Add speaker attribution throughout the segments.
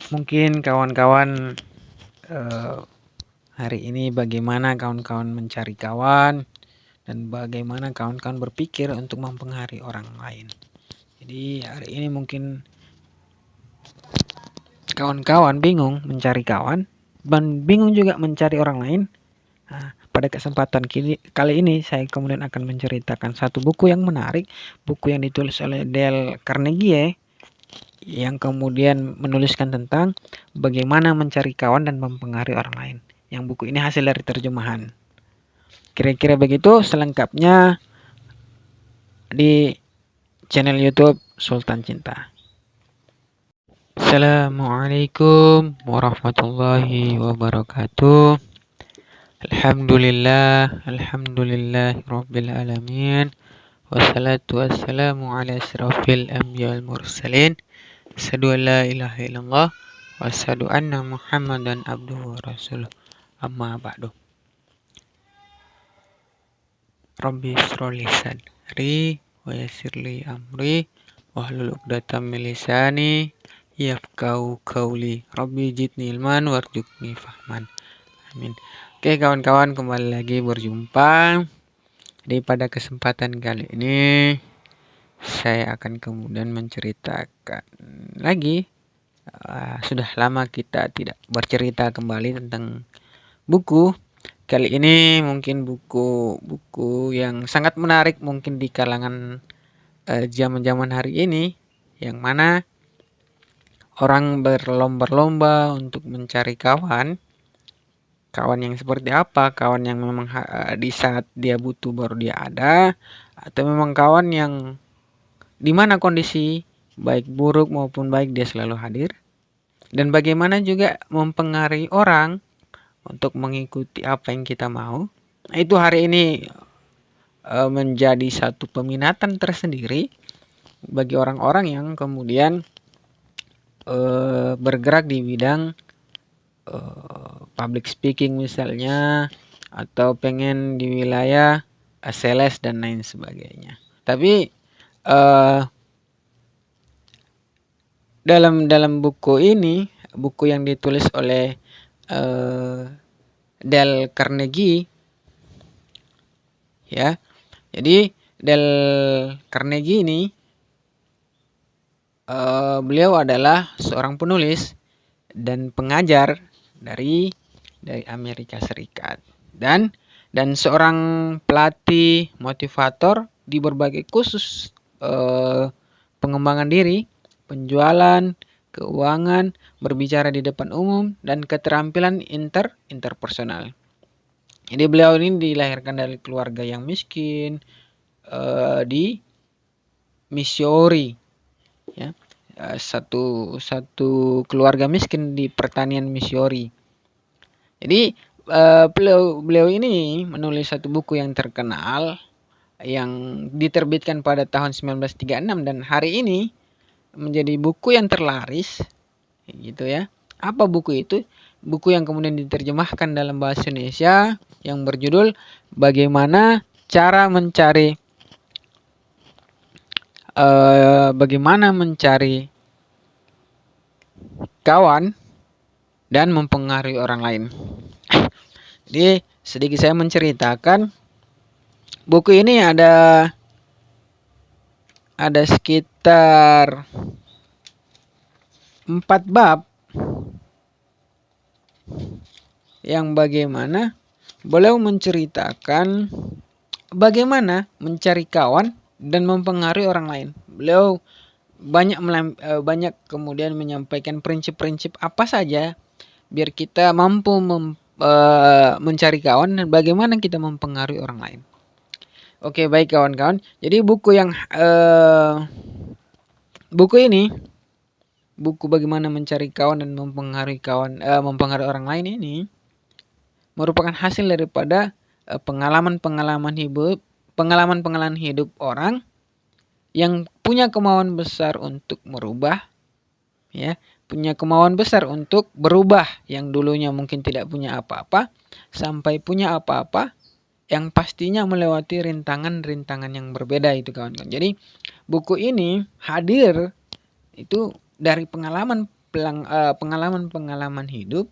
Speaker 1: Mungkin kawan-kawan hari ini bagaimana kawan-kawan mencari kawan dan bagaimana kawan-kawan berpikir untuk mempengaruhi orang lain. Jadi hari ini mungkin kawan-kawan bingung mencari kawan dan bingung juga mencari orang lain. Nah, pada kesempatan kali ini saya kemudian akan menceritakan satu buku yang menarik, buku yang ditulis oleh Dale Carnegie yang kemudian menuliskan tentang bagaimana mencari kawan dan mempengaruhi orang lain. Yang buku ini hasil dari terjemahan. Kira-kira begitu selengkapnya di channel YouTube Sultan Cinta. Assalamualaikum warahmatullahi wabarakatuh. Alhamdulillah rabbil alamin. Wassalatu wassalamu ala asrafil anbiya wal mursalin. Asyhadu an la ilaha illallah wa asyhadu anna Muhammadan abduhu wa rasuluh. Amma ba'du. Rabbi shrah li sadri wa yassir li amri wahlul 'uqdatam min lisani yafqahu qawli. Rabbi zidni ilman warzuqni fahman. Amin. Oke kawan-kawan, kembali lagi berjumpa. Pada kesempatan kali ini saya akan kemudian menceritakan lagi. Sudah lama kita tidak bercerita kembali tentang buku. Kali ini mungkin buku yang sangat menarik mungkin di kalangan zaman-zaman hari ini, yang mana orang berlomba-lomba untuk mencari kawan yang seperti apa, kawan yang memang di saat dia butuh baru dia ada, atau memang kawan yang di mana kondisi baik buruk maupun baik dia selalu hadir, dan bagaimana juga mempengaruhi orang untuk mengikuti apa yang kita mau. Itu hari ini menjadi satu peminatan tersendiri bagi orang-orang yang kemudian bergerak di bidang public speaking misalnya, atau pengen di wilayah sales dan lain sebagainya. Tapi dalam buku ini, buku yang ditulis oleh Dale Carnegie, ya. Jadi Dale Carnegie ini beliau adalah seorang penulis dan pengajar dari Amerika Serikat dan seorang pelatih motivator di berbagai kursus pengembangan diri, penjualan, keuangan, berbicara di depan umum, dan keterampilan interpersonal. Jadi beliau ini dilahirkan dari keluarga yang miskin di Missouri, ya. Satu keluarga miskin di pertanian Missouri. Jadi beliau ini menulis satu buku yang terkenal yang diterbitkan pada tahun 1936 dan hari ini menjadi buku yang terlaris, gitu ya. Apa buku itu? Buku yang kemudian diterjemahkan dalam bahasa Indonesia yang berjudul Bagaimana Cara Mencari kawan dan mempengaruhi orang lain. Jadi sedikit saya menceritakan, buku ini ada sekitar 4 bab yang bagaimana beliau menceritakan bagaimana mencari kawan dan mempengaruhi orang lain. Beliau banyak kemudian menyampaikan prinsip-prinsip apa saja biar kita mampu mencari kawan dan bagaimana kita mempengaruhi orang lain. Oke, baik kawan-kawan. Jadi buku ini, buku bagaimana mencari kawan dan mempengaruhi orang lain ini merupakan hasil daripada pengalaman hidup orang yang punya kemauan besar untuk merubah, ya, punya kemauan besar untuk berubah, yang dulunya mungkin tidak punya apa-apa sampai punya apa-apa, yang pastinya melewati rintangan-rintangan yang berbeda itu kawan-kawan. Jadi buku ini hadir itu dari pengalaman pengalaman-pengalaman hidup,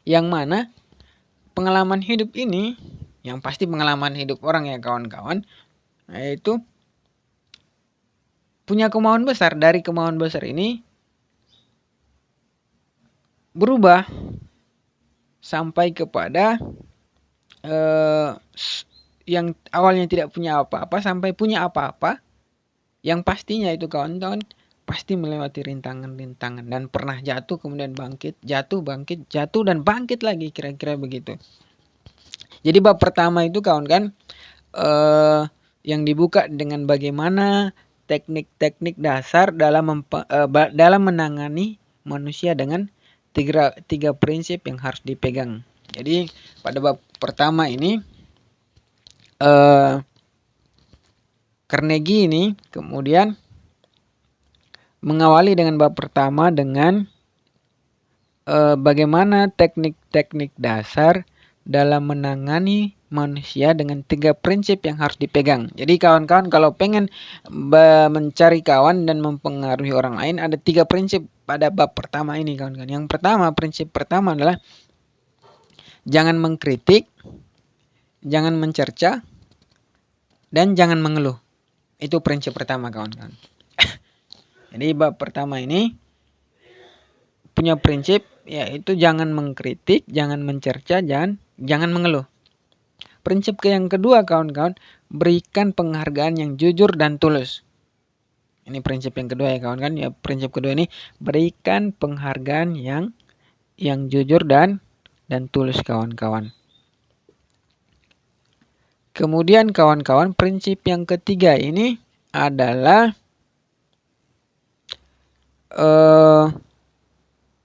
Speaker 1: yang mana pengalaman hidup ini, yang pasti pengalaman hidup orang ya kawan-kawan, yaitu punya kemauan besar. Dari kemauan besar ini berubah sampai kepada yang awalnya tidak punya apa-apa sampai punya apa-apa, yang pastinya itu kawan-kawan pasti melewati rintangan-rintangan dan pernah jatuh kemudian bangkit, jatuh bangkit, jatuh dan bangkit lagi, kira-kira begitu. Jadi bab pertama itu kawan-kawan yang dibuka dengan bagaimana teknik-teknik dasar dalam menangani manusia dengan tiga prinsip yang harus dipegang. Jadi pada bab pertama ini Carnegie ini kemudian mengawali dengan bab pertama dengan bagaimana teknik-teknik dasar dalam menangani manusia dengan tiga prinsip yang harus dipegang. Jadi kawan-kawan kalau pengen mencari kawan dan mempengaruhi orang lain, ada tiga prinsip pada bab pertama ini kawan-kawan. Yang pertama, prinsip pertama adalah jangan mengkritik, jangan mencerca, dan jangan mengeluh. Itu prinsip pertama kawan-kawan. Jadi bab pertama ini punya prinsip yaitu jangan mengkritik, jangan mencerca, jangan mengeluh. Prinsip yang kedua kawan-kawan, berikan penghargaan yang jujur dan tulus. Ini prinsip yang kedua ya kawan-kawan. Ya, prinsip kedua ini berikan penghargaan yang jujur dan tulus kawan-kawan. Kemudian kawan-kawan, prinsip yang ketiga ini adalah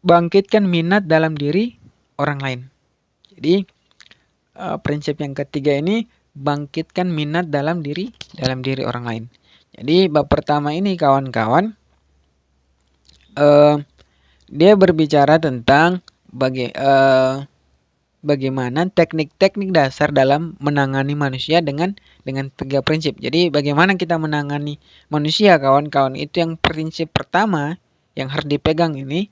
Speaker 1: bangkitkan minat dalam diri orang lain. Jadi prinsip yang ketiga ini bangkitkan minat dalam diri orang lain. Jadi bab pertama ini kawan-kawan dia berbicara tentang bagaimana teknik-teknik dasar dalam menangani manusia dengan tiga prinsip. Jadi bagaimana kita menangani manusia kawan-kawan, itu yang prinsip pertama yang harus dipegang ini,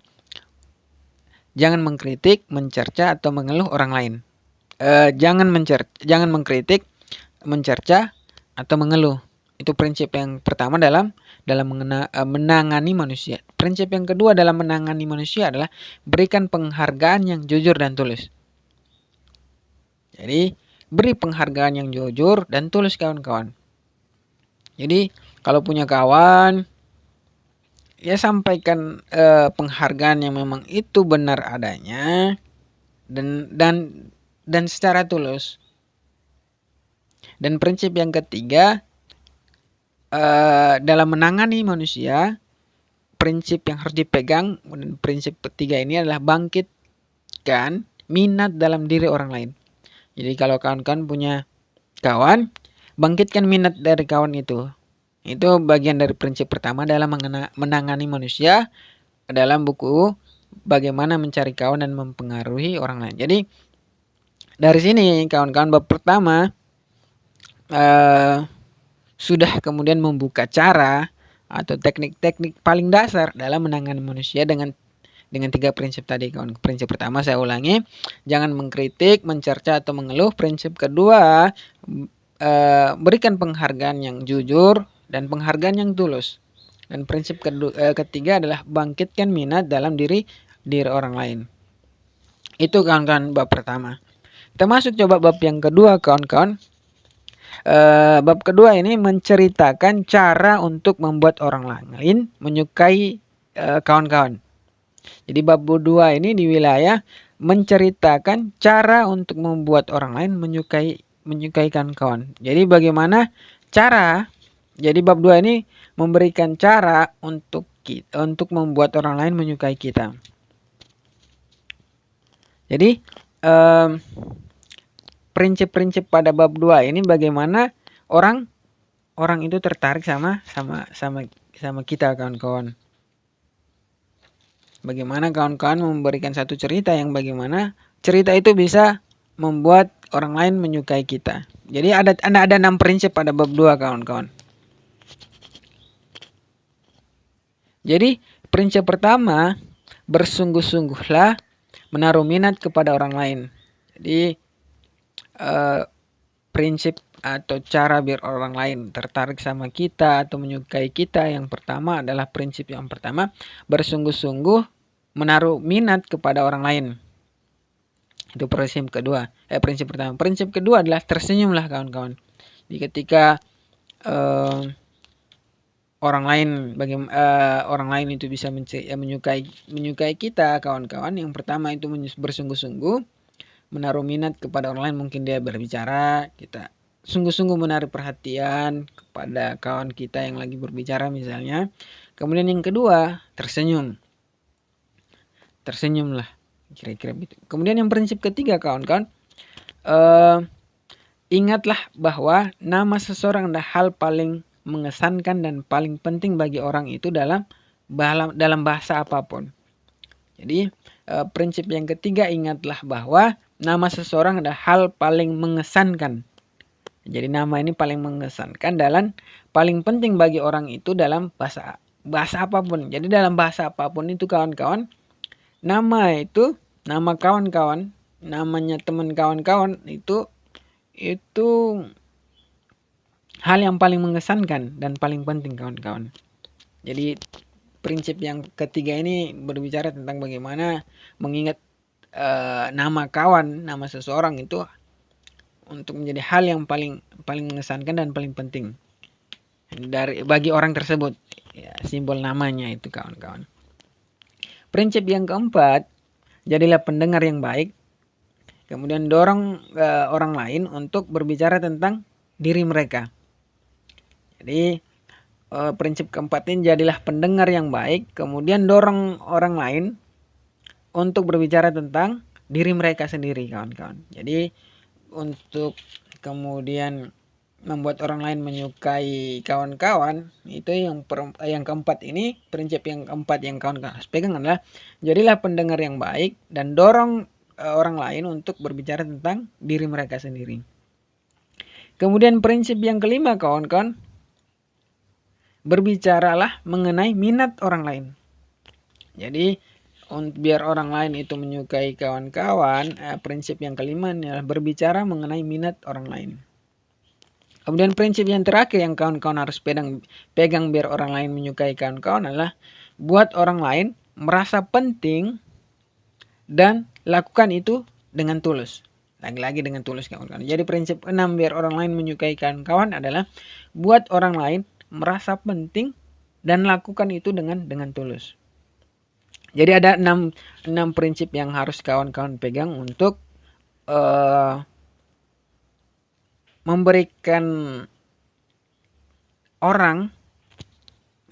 Speaker 1: jangan mengkritik, mencerca atau mengeluh orang lain. Jangan mengkritik, mencerca atau mengeluh. Itu prinsip yang pertama dalam menangani manusia. Prinsip yang kedua dalam menangani manusia adalah berikan penghargaan yang jujur dan tulus. Jadi beri penghargaan yang jujur dan tulus kawan-kawan. Jadi kalau punya kawan, ya sampaikan penghargaan yang memang itu benar adanya dan secara tulus. Dan prinsip yang ketiga dalam menangani manusia, prinsip yang harus dipegang, prinsip ketiga ini adalah bangkitkan minat dalam diri orang lain. Jadi kalau kawan-kawan punya kawan, bangkitkan minat dari kawan itu. Itu bagian dari prinsip pertama dalam menangani manusia dalam buku Bagaimana Mencari Kawan dan Mempengaruhi Orang Lain. Jadi dari sini kawan-kawan bab pertama sudah kemudian membuka cara atau teknik-teknik paling dasar dalam menangani manusia dengan tiga prinsip tadi kawan. Prinsip pertama saya ulangi, jangan mengkritik, mencerca atau mengeluh. Prinsip kedua, berikan penghargaan yang jujur dan penghargaan yang tulus. Dan prinsip ketiga adalah bangkitkan minat dalam diri orang lain. Itu kawan-kawan bab pertama. Kita masuk coba bab yang kedua kawan-kawan. Bab kedua ini menceritakan cara untuk membuat orang lain menyukai kawan-kawan. Jadi bab 2 ini di wilayah menceritakan cara untuk membuat orang lain menyukai kawan-kawan. Jadi bagaimana cara? Jadi bab 2 ini memberikan cara untuk membuat orang lain menyukai kita. Jadi prinsip-prinsip pada bab 2 ini bagaimana orang itu tertarik sama kita kawan-kawan. Bagaimana kawan-kawan memberikan satu cerita yang bagaimana cerita itu bisa membuat orang lain menyukai kita. Jadi ada 6 prinsip pada bab 2 kawan-kawan. Jadi Prinsip pertama, bersungguh-sungguhlah menaruh minat kepada orang lain. Jadi prinsip atau cara biar orang lain tertarik sama kita atau menyukai kita, yang pertama adalah prinsip yang pertama, bersungguh-sungguh menaruh minat kepada orang lain. Itu prinsip kedua. Prinsip pertama. Prinsip kedua adalah tersenyumlah kawan-kawan. Jadi ketika orang lain itu bisa menyukai kita, kawan-kawan, yang pertama itu bersungguh-sungguh menaruh minat kepada orang lain. Mungkin dia berbicara, kita sungguh-sungguh menaruh perhatian kepada kawan kita yang lagi berbicara misalnya. Kemudian yang kedua, tersenyumlah, kira-kira begitu. Kemudian yang prinsip ketiga, kawan-kawan, ingatlah bahwa nama seseorang adalah hal paling mengesankan dan paling penting bagi orang itu dalam bahasa apapun. Jadi prinsip yang ketiga, ingatlah bahwa nama seseorang adalah hal paling mengesankan. Jadi nama ini paling mengesankan dan paling penting bagi orang itu dalam bahasa apapun. Jadi dalam bahasa apapun itu, kawan-kawan, nama kawan-kawan, namanya teman kawan-kawan itu hal yang paling mengesankan dan paling penting, kawan-kawan. Jadi prinsip yang ketiga ini berbicara tentang bagaimana mengingat nama kawan, nama seseorang itu untuk menjadi hal yang paling mengesankan dan paling penting bagi orang tersebut. Ya, simbol namanya itu, kawan-kawan. Prinsip yang keempat, jadilah pendengar yang baik. Kemudian dorong orang lain untuk berbicara tentang diri mereka. Jadi prinsip keempat ini, jadilah pendengar yang baik, kemudian dorong orang lain untuk berbicara tentang diri mereka sendiri, kawan-kawan. Jadi untuk kemudian membuat orang lain menyukai kawan-kawan, itu yang keempat ini, prinsip yang keempat yang kawan-kawan harus pegang adalah jadilah pendengar yang baik dan dorong orang lain untuk berbicara tentang diri mereka sendiri. Kemudian prinsip yang kelima, kawan-kawan, berbicaralah mengenai minat orang lain. Jadi biar orang lain itu menyukai kawan-kawan, prinsip yang kelima adalah berbicara mengenai minat orang lain. Kemudian prinsip yang terakhir yang kawan-kawan harus pegang biar orang lain menyukai kawan-kawan adalah buat orang lain merasa penting dan lakukan itu dengan tulus. Lagi-lagi dengan tulus, kawan-kawan. Jadi prinsip 6 biar orang lain menyukai kawan-kawan adalah buat orang lain merasa penting dan lakukan itu dengan tulus. Jadi ada 6 prinsip yang harus kawan-kawan pegang untuk memberikan orang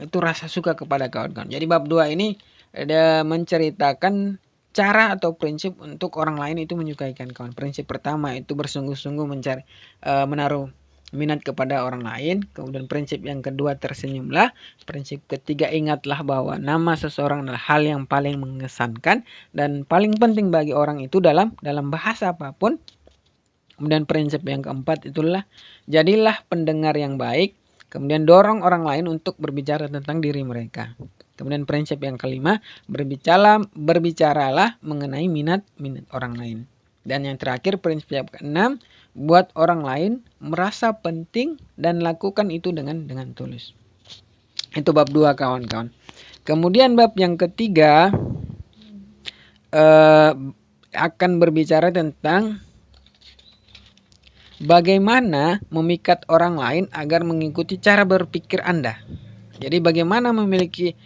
Speaker 1: itu rasa suka kepada kawan-kawan. Jadi bab 2 ini ada menceritakan cara atau prinsip untuk orang lain itu menyukai kawan-kawan. Prinsip pertama itu bersungguh-sungguh menaruh minat kepada orang lain. Kemudian prinsip yang kedua, tersenyumlah. Prinsip ketiga, ingatlah bahwa nama seseorang adalah hal yang paling mengesankan dan paling penting bagi orang itu dalam bahasa apapun. Kemudian prinsip yang keempat itulah jadilah pendengar yang baik. Kemudian dorong orang lain untuk berbicara tentang diri mereka. Kemudian prinsip yang kelima, berbicaralah mengenai minat orang lain. Dan yang terakhir, prinsip yang keenam, buat orang lain merasa penting dan lakukan itu dengan tulus. Itu bab 2, kawan-kawan. Kemudian bab yang ketiga akan berbicara tentang bagaimana memikat orang lain agar mengikuti cara berpikir Anda. Jadi bagaimana memikat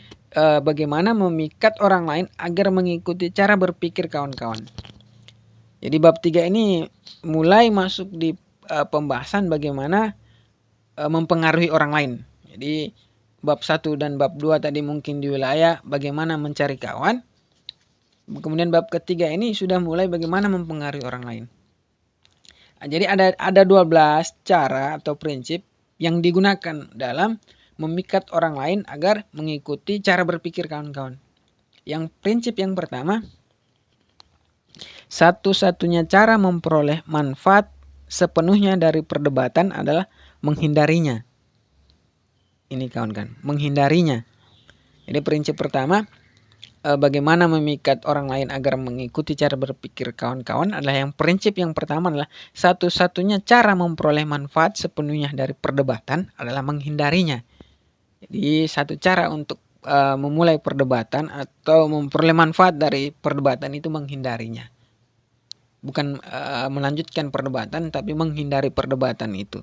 Speaker 1: orang lain agar mengikuti cara berpikir kawan-kawan. Jadi bab 3 ini mulai masuk di pembahasan bagaimana mempengaruhi orang lain. Jadi bab 1 dan bab 2 tadi mungkin di wilayah bagaimana mencari kawan. Kemudian bab ketiga ini sudah mulai bagaimana mempengaruhi orang lain. Jadi ada 12 cara atau prinsip yang digunakan dalam memikat orang lain agar mengikuti cara berpikir kawan-kawan. Yang prinsip yang pertama, satu-satunya cara memperoleh manfaat sepenuhnya dari perdebatan adalah menghindarinya. Ini kawan-kawan, menghindarinya. Jadi prinsip pertama, bagaimana memikat orang lain agar mengikuti cara berpikir kawan-kawan adalah prinsip yang pertama adalah satu-satunya cara memperoleh manfaat sepenuhnya dari perdebatan adalah menghindarinya. Jadi satu cara untuk memulai perdebatan atau memperoleh manfaat dari perdebatan itu menghindarinya. Bukan melanjutkan perdebatan, tapi menghindari perdebatan itu.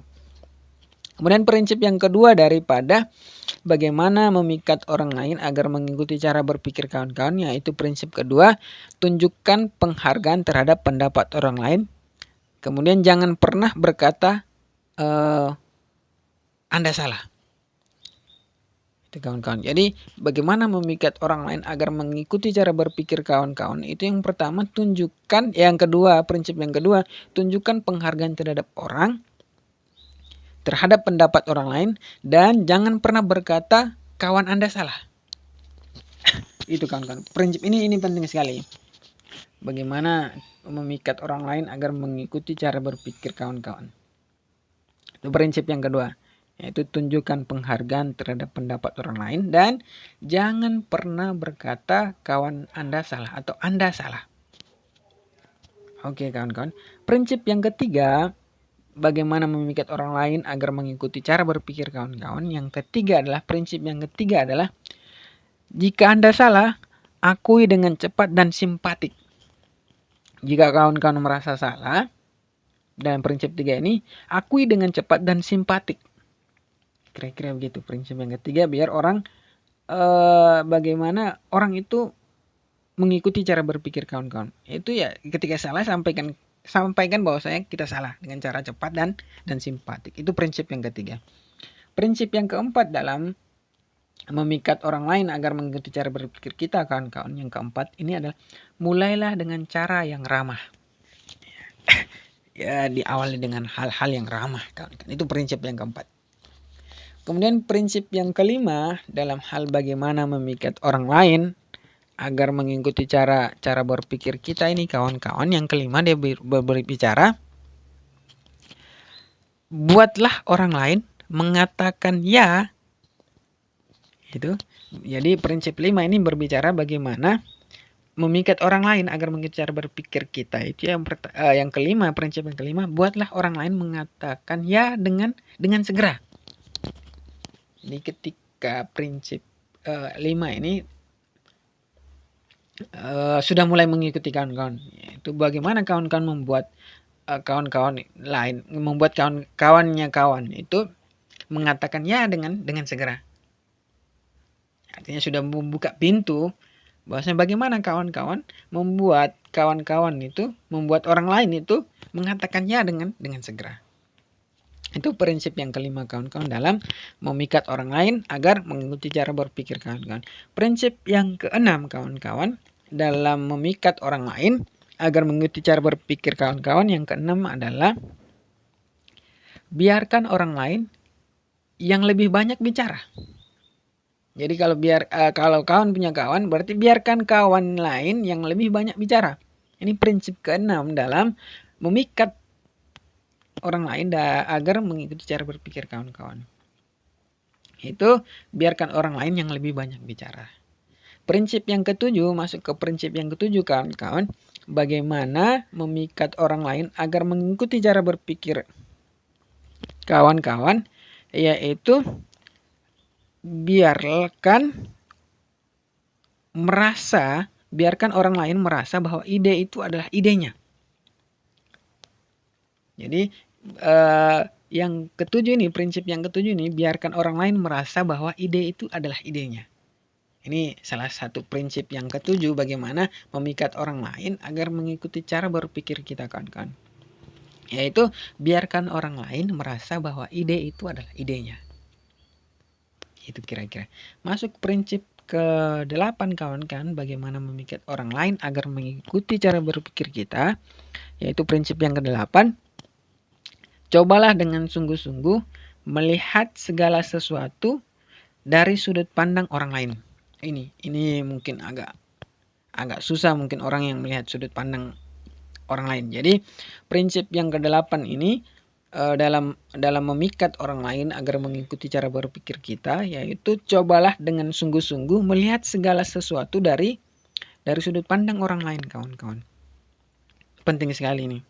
Speaker 1: Kemudian prinsip yang kedua daripada bagaimana memikat orang lain agar mengikuti cara berpikir kawan-kawan, yaitu prinsip kedua, tunjukkan penghargaan terhadap pendapat orang lain. Kemudian jangan pernah berkata Anda salah. Itu kawan-kawan. Jadi bagaimana memikat orang lain agar mengikuti cara berpikir kawan-kawan, itu yang pertama tunjukkan, prinsip yang kedua, tunjukkan penghargaan terhadap terhadap pendapat orang lain, dan jangan pernah berkata kawan Anda salah. Itu kawan-kawan. Prinsip ini penting sekali. Bagaimana memikat orang lain agar mengikuti cara berpikir kawan-kawan. Itu prinsip yang kedua, yaitu tunjukkan penghargaan terhadap pendapat orang lain dan jangan pernah berkata kawan Anda salah atau Anda salah. Oke kawan-kawan. Prinsip yang ketiga, bagaimana memikat orang lain agar mengikuti cara berpikir kawan-kawan. Prinsip yang ketiga adalah jika Anda salah, akui dengan cepat dan simpatik. Jika kawan-kawan merasa salah, dan prinsip 3 ini, akui dengan cepat dan simpatik. Kira-kira begitu prinsip yang ketiga, biar orang bagaimana orang itu mengikuti cara berpikir kawan-kawan. Itu ya ketika salah sampaikan bahwasanya kita salah dengan cara cepat dan simpatik. Itu prinsip yang ketiga. Prinsip yang keempat dalam memikat orang lain agar mengikuti cara berpikir kita kawan-kawan, yang keempat ini adalah mulailah dengan cara yang ramah. Ya, diawali dengan hal-hal yang ramah kawan-kawan. Itu prinsip yang keempat. Kemudian prinsip yang kelima dalam hal bagaimana memikat orang lain agar mengikuti cara berpikir kita ini kawan-kawan, yang kelima dia berbicara, buatlah orang lain mengatakan ya. Itu. Jadi prinsip 5 ini berbicara bagaimana memikat orang lain agar mengikuti cara berpikir kita. Itu yang kelima, prinsip yang kelima, buatlah orang lain mengatakan ya dengan segera. Jadi ketika prinsip 5 ini sudah mulai mengikuti kawan-kawan, itu bagaimana kawan-kawan membuat kawan-kawan lain, membuat kawan-kawannya kawan itu mengatakan ya dengan segera. Artinya sudah membuka pintu bahwasanya bagaimana kawan-kawan membuat kawan-kawan itu, membuat orang lain itu mengatakan ya dengan segera. Itu prinsip yang kelima kawan-kawan dalam memikat orang lain agar mengikuti cara berpikir kawan-kawan. Prinsip yang keenam kawan-kawan dalam memikat orang lain agar mengikuti cara berpikir kawan-kawan, yang keenam adalah biarkan orang lain yang lebih banyak bicara. Jadi kalau kawan punya kawan, berarti biarkan kawan lain yang lebih banyak bicara. Ini prinsip keenam dalam memikat orang lain agar mengikuti cara berpikir kawan-kawan. Itu biarkan orang lain yang lebih banyak bicara. Prinsip yang ketujuh, masuk ke prinsip yang ketujuh kawan-kawan, bagaimana memikat orang lain agar mengikuti cara berpikir kawan-kawan, yaitu biarkan orang lain merasa bahwa ide itu adalah idenya. Jadi yang ketujuh ini, prinsip yang ketujuh ini, biarkan orang lain merasa bahwa ide itu adalah idenya. Ini salah satu prinsip yang ketujuh bagaimana memikat orang lain agar mengikuti cara berpikir kita kawan-kawan. Yaitu biarkan orang lain merasa bahwa ide itu adalah idenya. Itu kira-kira. Masuk prinsip ke-8 kawan-kawan, bagaimana memikat orang lain agar mengikuti cara berpikir kita, yaitu prinsip yang ke-8. Cobalah dengan sungguh-sungguh melihat segala sesuatu dari sudut pandang orang lain. Ini mungkin agak susah mungkin orang yang melihat sudut pandang orang lain. Jadi prinsip yang ke-8 ini dalam memikat orang lain agar mengikuti cara berpikir kita, yaitu cobalah dengan sungguh-sungguh melihat segala sesuatu dari sudut pandang orang lain, kawan-kawan. Penting sekali ini.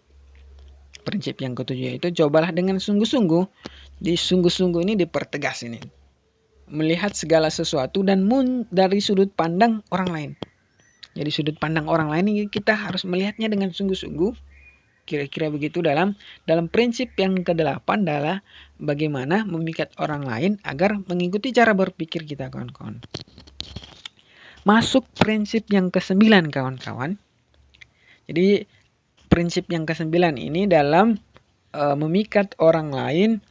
Speaker 1: Prinsip yang ketujuh yaitu cobalah dengan sungguh-sungguh. Di sungguh-sungguh ini dipertegas ini. Melihat segala sesuatu dan dari sudut pandang orang lain. Jadi sudut pandang orang lain ini kita harus melihatnya dengan sungguh-sungguh. Kira-kira begitu dalam prinsip yang ke-8 adalah bagaimana memikat orang lain agar mengikuti cara berpikir kita, kawan-kawan. Masuk prinsip yang ke-9, kawan-kawan. Jadi prinsip yang ke-9 ini dalam memikat orang lain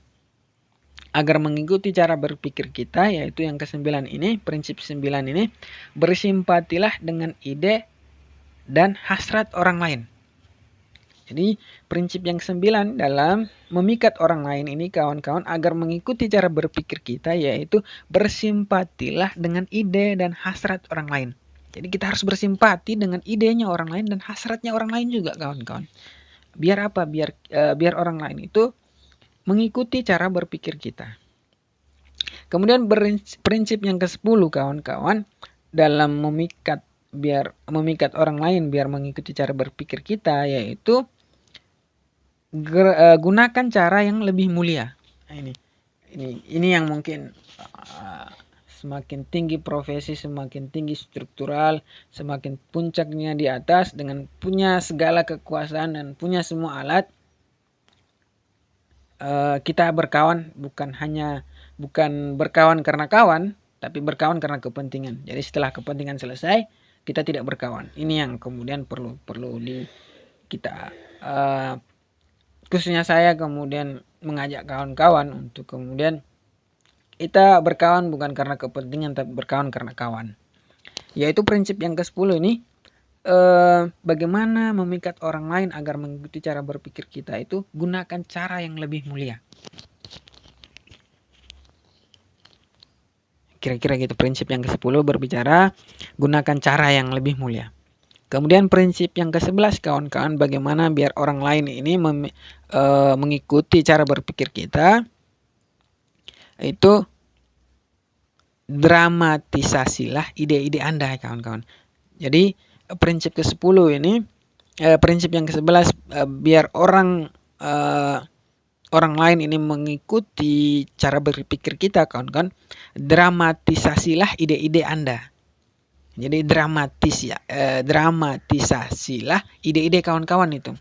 Speaker 1: agar mengikuti cara berpikir kita, yaitu yang ke-9 ini, prinsip 9 ini, bersimpatilah dengan ide dan hasrat orang lain. Jadi prinsip yang ke-9 dalam memikat orang lain ini, kawan-kawan, agar mengikuti cara berpikir kita, yaitu bersimpatilah dengan ide dan hasrat orang lain. Jadi kita harus bersimpati dengan idenya orang lain dan hasratnya orang lain juga, kawan-kawan. Biar apa? Biar orang lain itu mengikuti cara berpikir kita. Kemudian prinsip yang ke-10, kawan-kawan, dalam memikat orang lain biar mengikuti cara berpikir kita, yaitu gunakan cara yang lebih mulia. Nah, ini yang mungkin semakin tinggi profesi, semakin tinggi struktural, semakin puncaknya di atas dengan punya segala kekuasaan dan punya semua alat. Kita berkawan bukan berkawan karena kawan, tapi berkawan karena kepentingan. Jadi setelah kepentingan selesai, kita tidak berkawan. Ini yang kemudian perlu kita khususnya saya kemudian mengajak kawan-kawan untuk kemudian kita berkawan bukan karena kepentingan, tapi berkawan karena kawan. Yaitu prinsip yang ke-10 ini, bagaimana memikat orang lain agar mengikuti cara berpikir kita, itu gunakan cara yang lebih mulia. Kira-kira gitu. Prinsip yang ke-10 berbicara gunakan cara yang lebih mulia. Kemudian prinsip yang ke-11, kawan-kawan, bagaimana biar orang lain ini mengikuti cara berpikir kita, itu dramatisasilah ide-ide Anda, kawan-kawan. Jadi prinsip ke-10 ini, prinsip yang ke-11, biar orang lain ini mengikuti cara berpikir kita, kawan-kawan, dramatisasilah ide-ide Anda. Jadi dramatisasilah ide-ide kawan-kawan itu.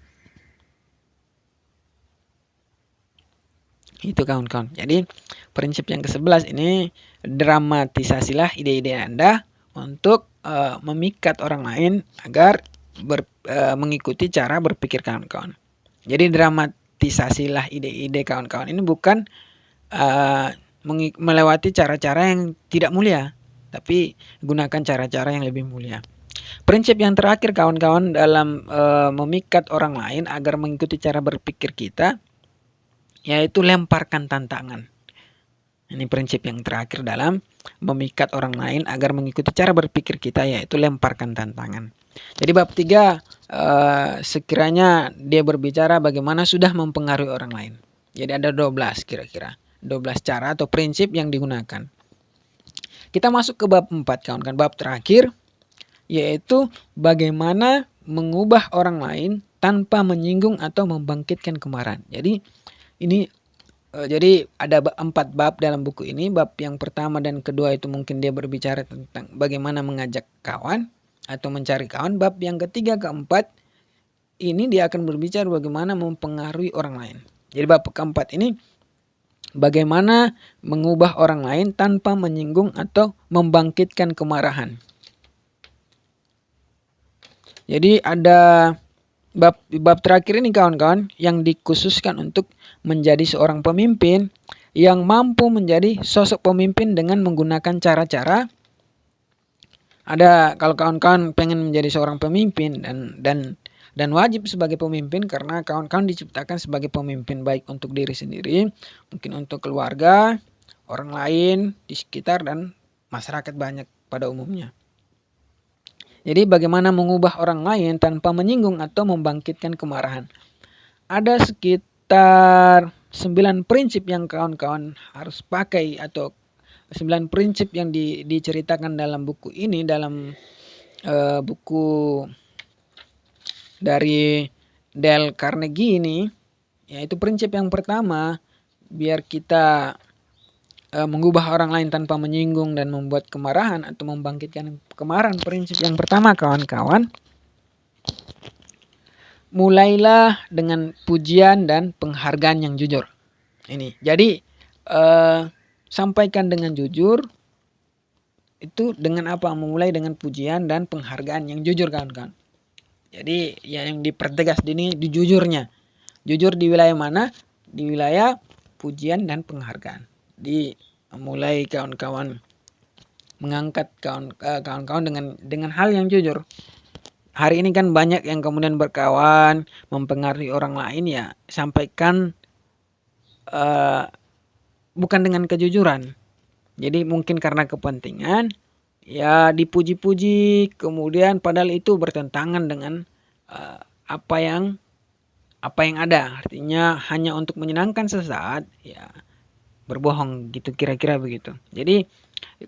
Speaker 1: Itu, kawan-kawan. Jadi prinsip yang ke-11 ini, dramatisasilah ide-ide Anda untuk memikat orang lain agar mengikuti cara berpikir kawan-kawan. Jadi dramatisasilah ide-ide kawan-kawan ini bukan melewati cara-cara yang tidak mulia, tapi gunakan cara-cara yang lebih mulia. Prinsip yang terakhir, kawan-kawan, dalam memikat orang lain agar mengikuti cara berpikir kita, yaitu lemparkan tantangan. Ini prinsip yang terakhir dalam memikat orang lain agar mengikuti cara berpikir kita, yaitu lemparkan tantangan. Jadi bab 3 sekiranya dia berbicara bagaimana sudah mempengaruhi orang lain. Jadi ada 12 kira-kira. 12 cara atau prinsip yang digunakan. Kita masuk ke bab 4, kawan-kawan. Bab terakhir, yaitu bagaimana mengubah orang lain tanpa menyinggung atau membangkitkan kemarahan. Jadi ada 4 bab dalam buku ini. Bab yang pertama dan kedua itu mungkin dia berbicara tentang bagaimana mengajak kawan atau mencari kawan. Bab yang ketiga, keempat ini dia akan berbicara bagaimana mempengaruhi orang lain. Jadi bab keempat ini bagaimana mengubah orang lain tanpa menyinggung atau membangkitkan kemarahan. Jadi ada bab terakhir ini, kawan-kawan, yang dikhususkan untuk menjadi seorang pemimpin yang mampu menjadi sosok pemimpin dengan menggunakan cara-cara. Kalau kawan-kawan pengen menjadi seorang pemimpin dan wajib sebagai pemimpin, karena kawan-kawan diciptakan sebagai pemimpin baik untuk diri sendiri, mungkin untuk keluarga, orang lain di sekitar, dan masyarakat banyak pada umumnya. Jadi bagaimana mengubah orang lain tanpa menyinggung atau membangkitkan kemarahan. Ada sekitar
Speaker 2: 9 prinsip yang kawan-kawan harus pakai, atau 9 prinsip yang diceritakan dalam buku ini, dalam buku dari Dale Carnegie ini, yaitu prinsip yang pertama, biar kita mengubah orang lain tanpa menyinggung dan membuat kemarahan atau membangkitkan kemarahan. Prinsip yang pertama, kawan-kawan, mulailah dengan pujian dan penghargaan yang jujur. Ini, jadi sampaikan dengan jujur. Itu dengan apa? Memulai dengan pujian dan penghargaan yang jujur, kawan-kawan. Jadi yang dipertegas di jujurnya. Jujur di wilayah mana? Di wilayah pujian dan penghargaan. Mulai kawan-kawan mengangkat kawan-kawan dengan hal yang jujur. Hari ini kan banyak yang kemudian berkawan, mempengaruhi orang lain, ya sampaikan bukan dengan kejujuran. Jadi mungkin karena kepentingan, ya dipuji-puji, kemudian padahal itu bertentangan dengan apa yang ada. Artinya hanya untuk menyenangkan sesaat, ya berbohong gitu, kira-kira begitu. Jadi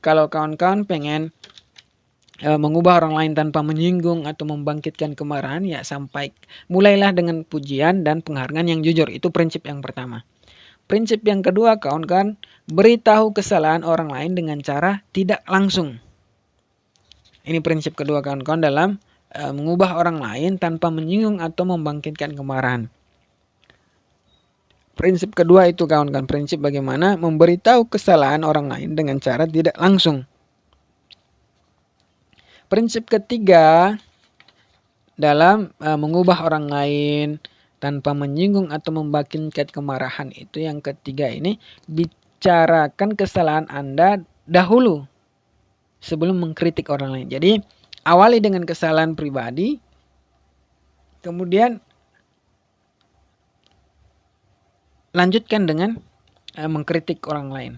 Speaker 2: kalau kawan-kawan pengen mengubah orang lain tanpa menyinggung atau membangkitkan kemarahan, ya mulailah dengan pujian dan penghargaan yang jujur. Itu prinsip yang pertama. Prinsip yang kedua, kawan-kawan, beritahu kesalahan orang lain dengan cara tidak langsung. Ini prinsip kedua, kawan-kawan, dalam mengubah orang lain tanpa menyinggung atau membangkitkan kemarahan. Prinsip kedua itu, kawan-kawan, prinsip bagaimana memberitahu kesalahan orang lain dengan cara tidak langsung. Prinsip ketiga dalam mengubah orang lain tanpa menyinggung atau membangkitkan kemarahan itu, yang ketiga ini, bicarakan kesalahan Anda dahulu sebelum mengkritik orang lain. Jadi awali dengan kesalahan pribadi, kemudian lanjutkan dengan mengkritik orang lain.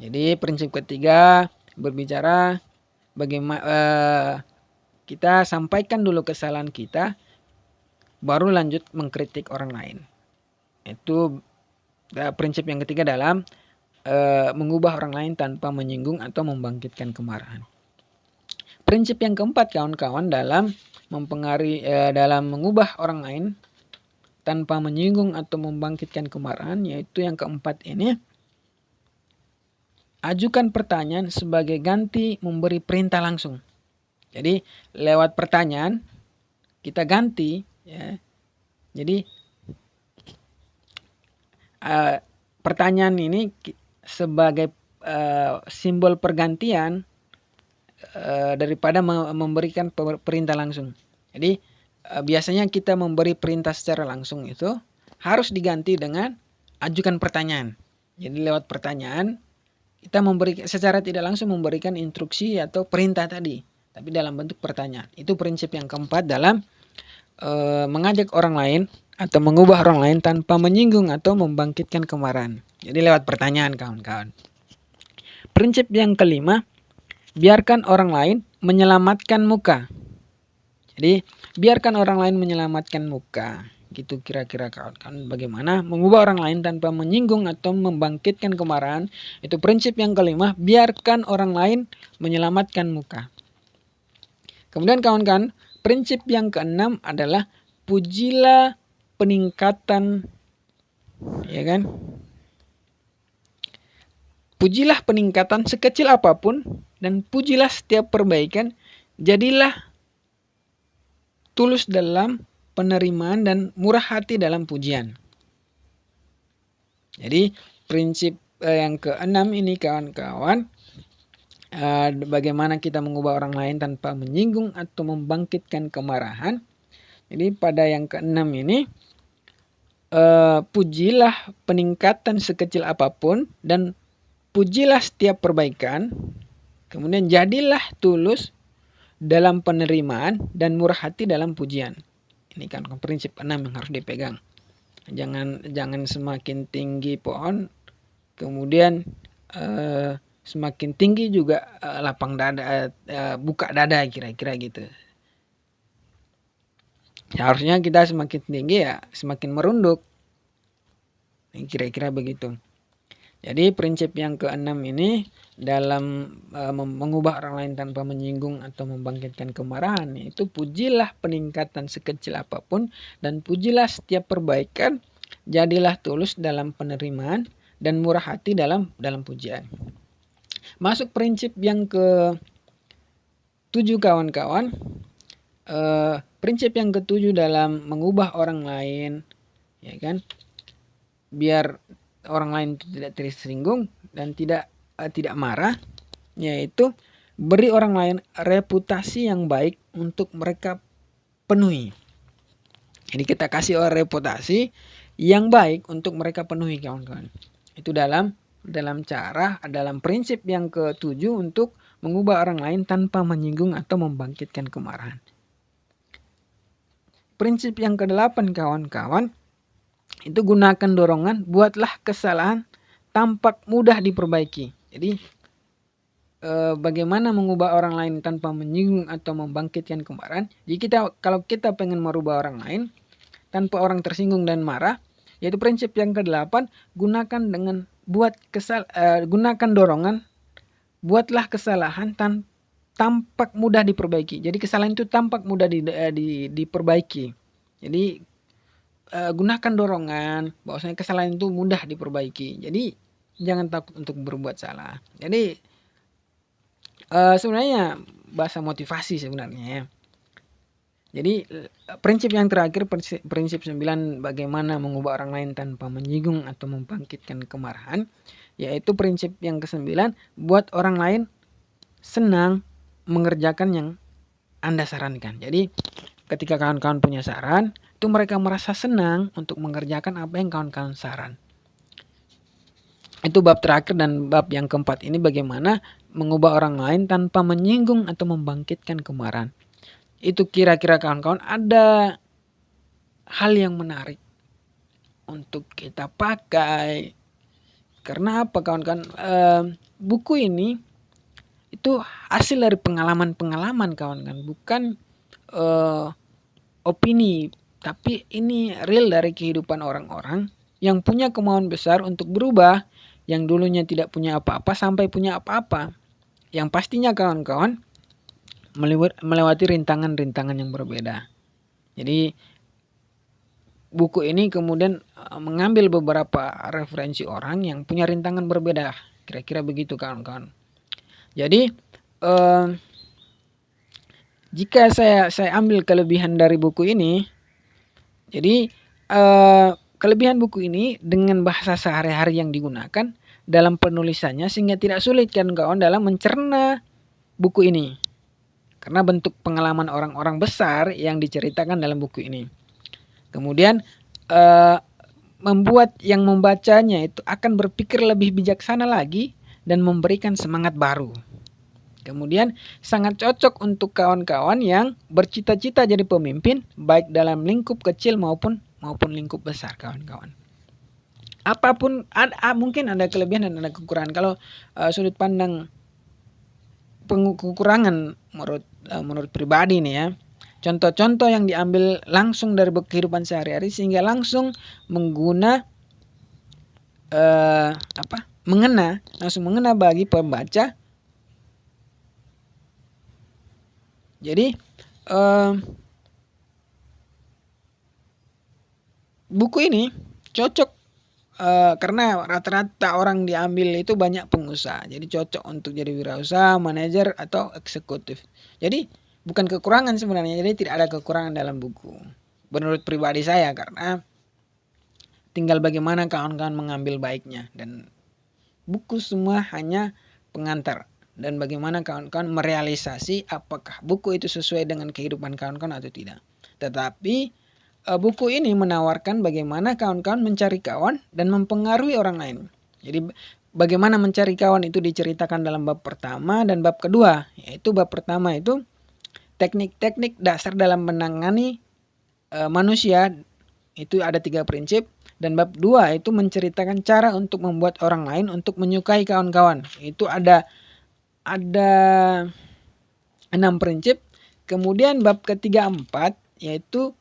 Speaker 2: Jadi prinsip ketiga, berbicara bagaimana kita sampaikan dulu kesalahan kita, baru lanjut mengkritik orang lain. Itu prinsip yang ketiga dalam mengubah orang lain tanpa menyinggung atau membangkitkan kemarahan. Prinsip yang keempat, kawan-kawan, dalam dalam mengubah orang lain tanpa menyinggung atau membangkitkan kemarahan, yaitu yang keempat ini, ajukan pertanyaan sebagai ganti memberi perintah langsung. Jadi lewat pertanyaan kita ganti, ya. Jadi pertanyaan ini sebagai simbol pergantian daripada memberikan perintah langsung. Jadi biasanya kita memberi perintah secara langsung itu harus diganti dengan ajukan pertanyaan. Jadi lewat pertanyaan kita secara tidak langsung memberikan instruksi atau perintah tadi, tapi dalam bentuk pertanyaan. Itu prinsip yang keempat dalam mengajak orang lain atau mengubah orang lain tanpa menyinggung atau membangkitkan kemarahan. Jadi lewat pertanyaan, kawan-kawan. Prinsip yang kelima, biarkan orang lain menyelamatkan muka. Jadi biarkan orang lain menyelamatkan muka. Gitu kira-kira, kawan-kawan, bagaimana mengubah orang lain tanpa menyinggung atau membangkitkan kemarahan. Itu prinsip yang kelima, biarkan orang lain menyelamatkan muka. Kemudian, kawan-kawan, prinsip yang keenam adalah pujilah peningkatan, ya kan? Pujilah peningkatan sekecil apapun dan pujilah setiap perbaikan. Jadilah tulus dalam penerimaan dan murah hati dalam pujian. Jadi prinsip yang keenam ini, kawan-kawan, bagaimana kita mengubah orang lain tanpa menyinggung atau membangkitkan kemarahan. Jadi pada yang keenam ini, pujilah peningkatan sekecil apapun dan pujilah setiap perbaikan. Kemudian jadilah tulus dalam penerimaan dan murah hati dalam pujian. Ini kan prinsip 6 yang harus dipegang. Jangan semakin tinggi pohon, kemudian semakin tinggi juga lapang dada, buka dada, kira-kira gitu. Harusnya kita semakin tinggi ya semakin merunduk. Kira-kira begitu. Jadi prinsip yang keenam ini dalam mengubah orang lain tanpa menyinggung atau membangkitkan kemarahan, yaitu pujilah peningkatan sekecil apapun dan pujilah setiap perbaikan, jadilah tulus dalam penerimaan dan murah hati dalam pujian. Masuk prinsip yang ke-7 kawan-kawan. Prinsip yang ke-7 dalam mengubah orang lain, ya kan, biar orang lain tidak tersinggung dan tidak marah, yaitu beri orang lain reputasi yang baik untuk mereka penuhi. Jadi kita kasih reputasi yang baik untuk mereka penuhi, kawan-kawan. Itu dalam prinsip yang ke-7 untuk mengubah orang lain tanpa menyinggung atau membangkitkan kemarahan. Prinsip yang ke-8 kawan-kawan, itu gunakan dorongan, buatlah kesalahan tampak mudah diperbaiki. Jadi bagaimana mengubah orang lain tanpa menyinggung atau membangkitkan kemarahan. Jadi kalau kita pengen merubah orang lain tanpa orang tersinggung dan marah, yaitu prinsip yang ke-8, gunakan dorongan, buatlah kesalahan tampak mudah diperbaiki. Jadi kesalahan itu tampak mudah diperbaiki. Jadi gunakan dorongan bahwasanya kesalahan itu mudah diperbaiki. Jadi jangan takut untuk berbuat salah. Jadi sebenarnya bahasa motivasi sebenarnya ya. Jadi prinsip yang terakhir, prinsip 9, bagaimana mengubah orang lain tanpa menyinggung atau membangkitkan kemarahan, yaitu prinsip yang ke-9, buat orang lain senang mengerjakan yang Anda sarankan. Jadi ketika kawan-kawan punya saran, itu mereka merasa senang untuk mengerjakan apa yang kawan-kawan saran. Itu bab terakhir, dan bab yang keempat ini bagaimana mengubah orang lain tanpa menyinggung atau membangkitkan kemarahan. Itu kira-kira kawan-kawan ada hal yang menarik untuk kita pakai. Karena apa kawan-kawan? Buku ini itu hasil dari pengalaman-pengalaman kawan-kawan, bukan opini, tapi ini real dari kehidupan orang-orang yang punya kemauan besar untuk berubah, yang dulunya tidak punya apa-apa sampai punya apa-apa. Yang pastinya kawan-kawan melewati rintangan-rintangan yang berbeda. Jadi buku ini kemudian mengambil beberapa referensi orang yang punya rintangan berbeda. Kira-kira begitu kawan-kawan. Jadi jika saya ambil kelebihan dari buku ini, jadi kelebihan buku ini dengan bahasa sehari-hari yang digunakan dalam penulisannya sehingga tidak sulit kan kawan dalam mencerna buku ini. Karena bentuk pengalaman orang-orang besar yang diceritakan dalam buku ini. Kemudian membuat yang membacanya itu akan berpikir lebih bijaksana lagi dan memberikan semangat baru. Kemudian sangat cocok untuk kawan-kawan yang bercita-cita jadi pemimpin, baik dalam lingkup kecil maupun lingkup besar kawan-kawan. Apapun mungkin ada kelebihan dan ada kekurangan. Kalau sudut pandang kekurangan menurut pribadi nih ya, contoh-contoh yang diambil langsung dari kehidupan sehari-hari sehingga langsung mengena bagi pembaca. Jadi buku ini cocok karena rata-rata orang diambil itu banyak pengusaha. Jadi cocok untuk jadi wirausaha, manajer atau eksekutif. Jadi bukan kekurangan sebenarnya. Jadi tidak ada kekurangan dalam buku. Menurut pribadi saya, karena tinggal bagaimana kawan-kawan mengambil baiknya, dan buku semua hanya pengantar. Dan bagaimana kawan-kawan merealisasi apakah buku itu sesuai dengan kehidupan kawan-kawan atau tidak. Tetapi buku ini menawarkan bagaimana kawan-kawan mencari kawan dan mempengaruhi orang lain. Jadi bagaimana mencari kawan itu diceritakan dalam bab pertama dan bab kedua. Yaitu bab pertama itu teknik-teknik dasar dalam menangani manusia. Itu ada 3 prinsip. Dan bab 2 itu menceritakan cara untuk membuat orang lain untuk menyukai kawan-kawan. Itu ada 6 prinsip. Kemudian bab ketiga 4 yaitu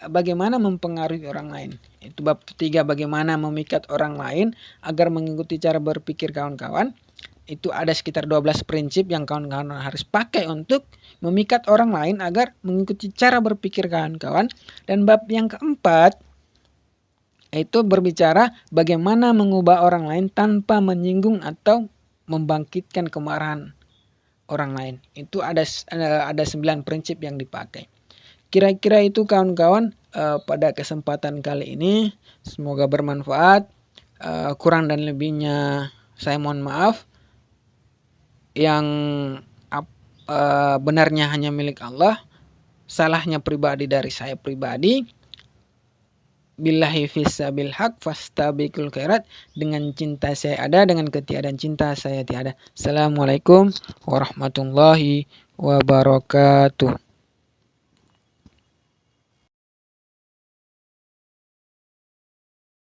Speaker 2: bagaimana mempengaruhi orang lain. Itu bab ketiga, bagaimana memikat orang lain agar mengikuti cara berpikir kawan-kawan. Itu ada sekitar 12 prinsip yang kawan-kawan harus pakai untuk memikat orang lain agar mengikuti cara berpikir kawan-kawan. Dan bab yang keempat itu berbicara bagaimana mengubah orang lain tanpa menyinggung atau membangkitkan kemarahan orang lain. Itu ada 9 prinsip yang dipakai. Kira-kira itu kawan-kawan pada kesempatan kali ini. Semoga bermanfaat. Kurang dan lebihnya saya mohon maaf. Yang benarnya hanya milik Allah. Salahnya pribadi dari saya pribadi. Billahi fissabil haq fastabiqul khairat. Dengan cinta saya ada, dengan ketiadaan cinta saya tiada. Assalamualaikum warahmatullahi wabarakatuh.